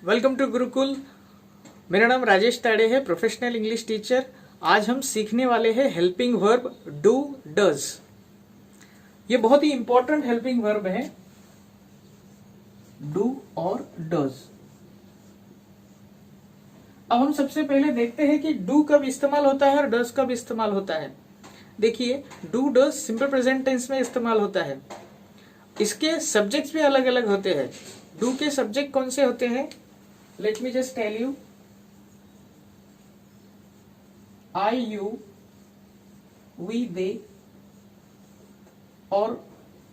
Welcome to Gurukul. मेरा नाम राजेश ताड़े है, प्रोफेशनल इंग्लिश टीचर। आज हम सीखने वाले हैं हेल्पिंग वर्ब डू डज। ये बहुत ही इंपॉर्टेंट हेल्पिंग वर्ब है, डू और डज। अब हम सबसे पहले देखते हैं कि डू कब इस्तेमाल होता है और डज कब इस्तेमाल होता है। देखिए, do does simple present tense में इस्तेमाल होता है। इसके सब्जेक्ट्स भी अलग अलग होते हैं। डू के सब्जेक्ट कौन से होते हैं? Let me just tell you. I, you, we, they और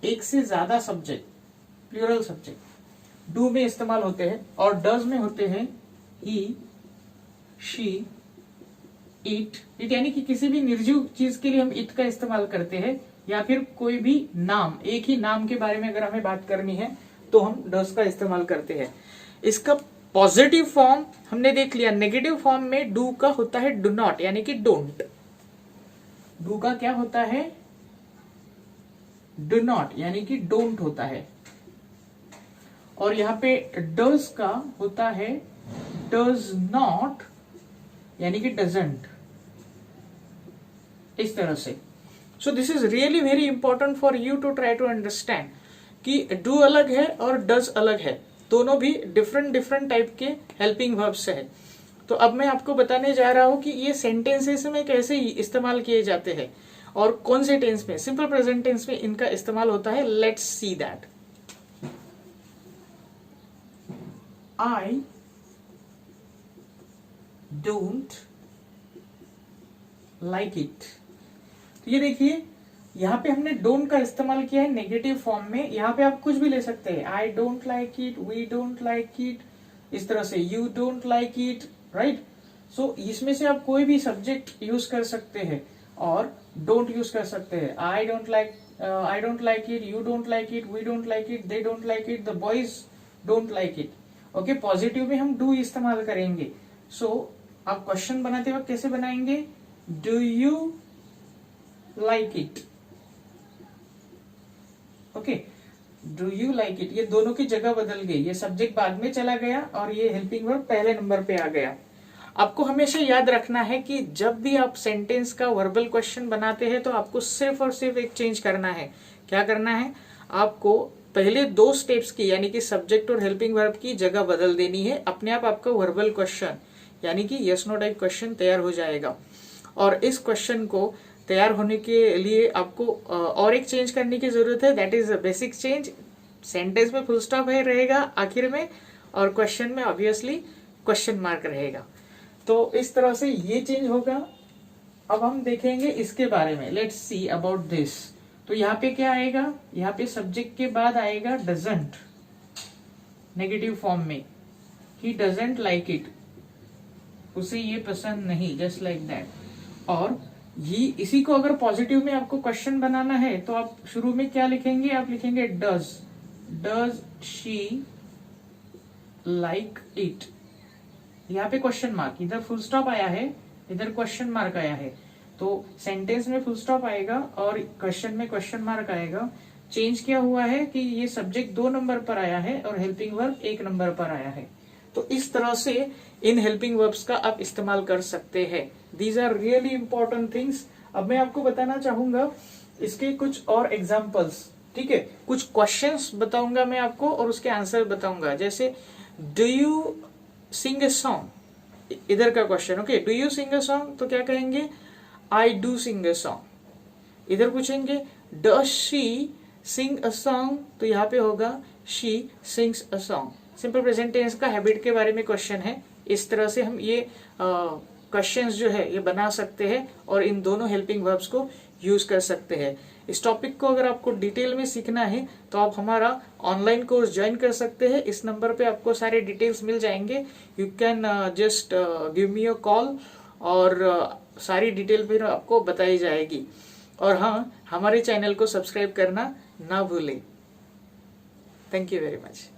एक से ज्यादा सब्जेक्ट, प्लूरल सब्जेक्ट डू में इस्तेमाल होते हैं। और डज में होते हैं ही, शी, इट। इट यानी कि किसी भी निर्जीव चीज के लिए हम इट का इस्तेमाल करते हैं, या फिर कोई भी नाम, एक ही नाम के बारे में अगर हमें बात करनी है तो हम डज का इस्तेमाल करते हैं। इसका पॉजिटिव फॉर्म हमने देख लिया। नेगेटिव फॉर्म में डू का होता है डू नॉट यानी कि डोंट। डू का क्या होता है? डू नॉट यानी कि डोंट होता है। और यहां पे डज का होता है डज नॉट यानी कि डजंट। इस तरह से। So this is really very important for you to try to understand कि डू अलग है और डज अलग है। दोनों भी डिफरेंट टाइप के हेल्पिंग वर्ब्स है। तो अब मैं आपको बताने जा रहा हूं कि ये सेंटेंसेस में कैसे इस्तेमाल किए जाते हैं और कौन से टेंस में, सिंपल प्रेजेंट टेंस में इनका इस्तेमाल होता है। Let's see that. I don't like it. तो ये देखिए, यहाँ पे हमने डोंट का इस्तेमाल किया है नेगेटिव फॉर्म में। यहाँ पे आप कुछ भी ले सकते हैं। I don't like it, we don't like it, इस तरह से you don't like it, right. So इसमें से आप कोई भी सब्जेक्ट यूज कर सकते हैं और डोंट यूज कर सकते हैं। I don't like it, you don't like it, we don't like it, they don't like it, the boys don't like it. Okay, positive में हम डू इस्तेमाल करेंगे। सो आप क्वेश्चन बनाते वक्त कैसे बनाएंगे? Do you like it. Okay, do you like it. ये दोनों की जगह बदल गई। ये सब्जेक्ट बाद में चला गया और ये हेल्पिंग वर्ब पहले नंबर पे आ गया। आपको हमेशा याद रखना है कि जब भी आप सेंटेंस का वर्बल क्वेश्चन बनाते हैं तो आपको सिर्फ और सिर्फ एक चेंज करना है। क्या करना है? आपको पहले दो स्टेप्स की यानी कि सब्जेक्ट और हेल्पिंग वर्ब की जगह बदल देनी है। अपने आप आपका वर्बल क्वेश्चन यानी कि यस नो टाइप क्वेश्चन तैयार हो जाएगा। और इस क्वेश्चन को तैयार होने के लिए आपको और एक चेंज करने की जरूरत है। That is a basic change. Sentence में फुल स्टॉप है रहेगा आखिर में, और क्वेश्चन में ऑब्वियसली क्वेश्चन मार्क रहेगा। तो इस तरह से ये चेंज होगा। अब हम देखेंगे इसके बारे में। Let's see about this. तो यहाँ पे क्या आएगा? यहाँ पे सब्जेक्ट के बाद आएगा डजंट नेगेटिव फॉर्म में। ही डजंट लाइक इट, उसे ये पसंद नहीं, जस्ट लाइक दैट। और ये इसी को अगर पॉजिटिव में आपको क्वेश्चन बनाना है तो आप शुरू में क्या लिखेंगे? आप लिखेंगे डज शी लाइक इट। यहाँ पे क्वेश्चन मार्क, इधर फुल स्टॉप आया है, इधर क्वेश्चन मार्क आया है। तो सेंटेंस में फुल स्टॉप आएगा और क्वेश्चन में क्वेश्चन मार्क आएगा। चेंज क्या हुआ है कि ये सब्जेक्ट 2 नंबर पर आया है और हेल्पिंग वर्ब 1 नंबर पर आया है। तो इस तरह से इन हेल्पिंग वर्ब्स का आप इस्तेमाल कर सकते हैं। These are really important things. अब मैं आपको बताना चाहूंगा इसके कुछ और एग्जांपल्स। ठीक है, कुछ क्वेश्चंस बताऊंगा मैं आपको और उसके आंसर बताऊंगा। जैसे do you sing a song, इधर का question. Okay, do you sing a song, तो क्या कहेंगे? I do sing a song. इधर पूछेंगे does she sing a song, तो यहाँ पे होगा she sings a song. Simple present tense का हैबिट के बारे में क्वेश्चन है। इस तरह से हम ये क्वेश्चंस जो है ये बना सकते हैं और इन दोनों हेल्पिंग वर्ब्स को यूज कर सकते हैं। इस टॉपिक को अगर आपको डिटेल में सीखना है तो आप हमारा ऑनलाइन कोर्स ज्वाइन कर सकते हैं। इस नंबर पे आपको सारे डिटेल्स मिल जाएंगे। You can just give me a call और सारी डिटेल फिर आपको बताई जाएगी। और हाँ, हमारे चैनल को सब्सक्राइब करना ना भूलें। Thank you very much.